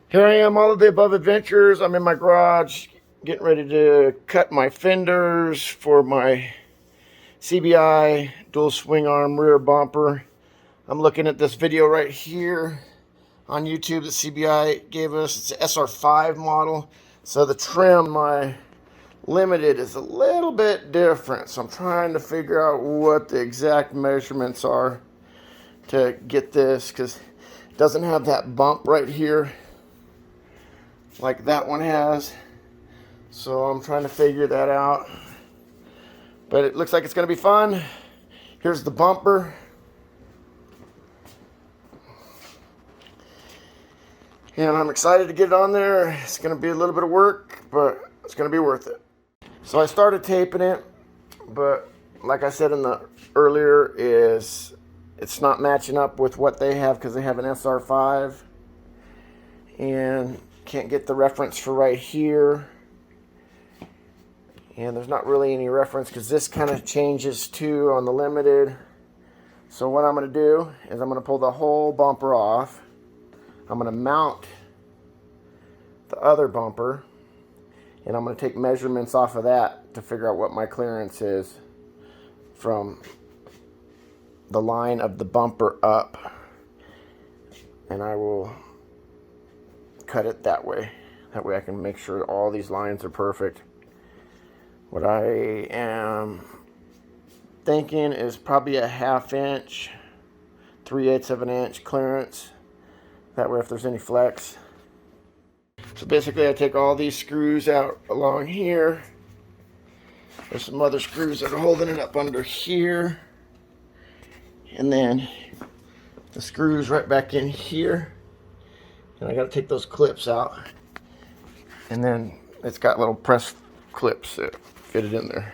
Here I am, all of the above adventures. I'm in my garage getting ready to cut my fenders for my CBI dual swing arm rear bumper. I'm looking at this video right here on YouTube that CBI gave us. It's an SR5 model. So the trim, my Limited, is a little bit different. So I'm trying to figure out what the exact measurements are to get this, because it doesn't have that bump right here like that one has. So I'm trying to figure that out. But it looks like it's going to be fun. Here's the bumper. And I'm excited to get it on there. It's going to be a little bit of work, but it's going to be worth it. So I started taping it, but like I said in the earlier, it's not matching up with what they have because they have an SR5. And can't get the reference for right here. And there's not really any reference because this kind of changes too on the Limited. So what I'm going to do is I'm going to pull the whole bumper off. I'm going to mount the other bumper, and I'm going to take measurements off of that to figure out what my clearance is from the line of the bumper up, and I will cut it that way. That way I can make sure all these lines are perfect. What I am thinking is probably a 1/2 inch, 3/8 of an inch clearance. That way if there's any flex. So basically I take all these screws out along here. There's some other screws that are holding it up under here. And then the screws right back in here. And I got to take those clips out. And then it's got little press clips that fit it in there.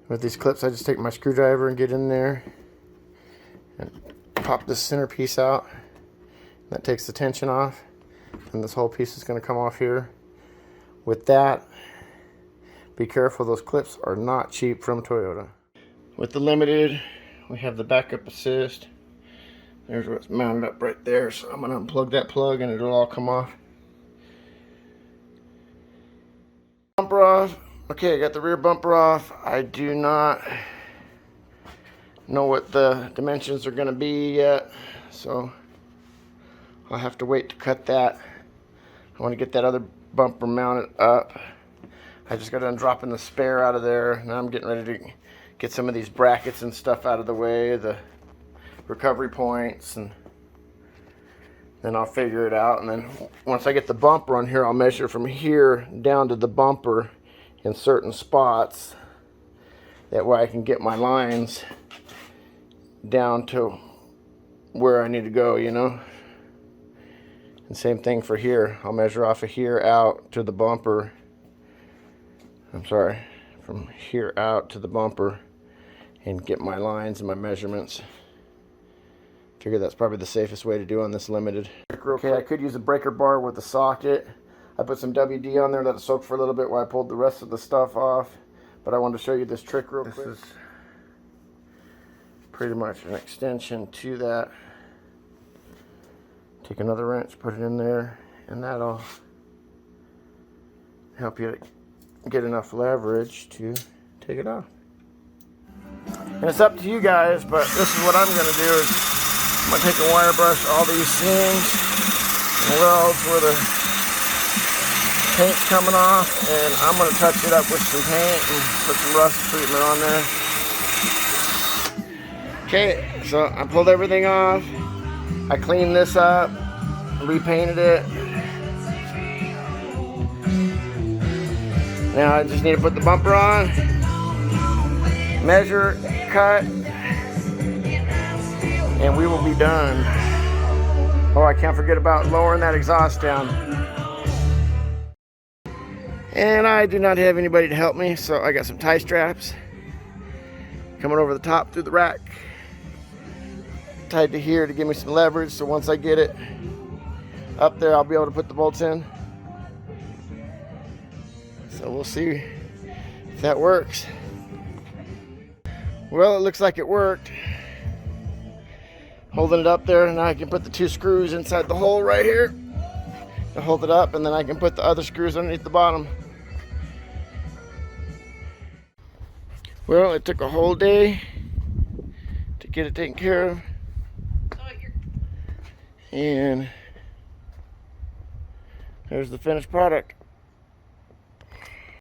With these clips I just take my screwdriver and get in there and pop this center piece out. That takes the tension off, and this whole piece is going to come off here. With that, be careful, those clips are not cheap from Toyota. With the Limited, we have the backup assist. There's what's mounted up right there, so I'm going to unplug that plug and it'll all come off. Bumper off. Okay, I got the rear bumper off. I do not know what the dimensions are going to be yet, so I'll have to wait to cut that. I want to get that other bumper mounted up. I just got done dropping the spare out of there. Now I'm getting ready to get some of these brackets and stuff out of the way, the recovery points, and then I'll figure it out. And then once I get the bumper on here, I'll measure from here down to the bumper in certain spots. That way I can get my lines down to where I need to go, you know. And same thing for here. I'll measure off of here out to the bumper. I'm sorry, from here out to the bumper and get my lines and my measurements. Figure that's probably the safest way to do on this Limited. Okay, I could use a breaker bar with a socket. I put some WD on there, let it soak for a little bit while I pulled the rest of the stuff off. But I wanted to show you this trick real quick. This is pretty much an extension to that. Take another wrench, put it in there, and that'll help you get enough leverage to take it off. And it's up to you guys, but this is what I'm going to do. Is I'm going to take a wire brush all these seams and welds where the paint's coming off, and I'm going to touch it up with some paint and put some rust treatment on there. Okay, so I pulled everything off. I cleaned this up, repainted it. Now I just need to put the bumper on, measure, cut, and we will be done. Oh, I can't forget about lowering that exhaust down. And I do not have anybody to help me, so I got some tie straps coming over the top through the rack, tied to here to give me some leverage, so once I get it up there I'll be able to put the bolts in. So we'll see if that works. Well, it looks like it worked. holding it up there, and now I can put the 2 screws inside the hole right here to hold it up, and then I can put the other screws underneath the bottom. Well, it took a whole day to get it taken care of, and there's the finished product.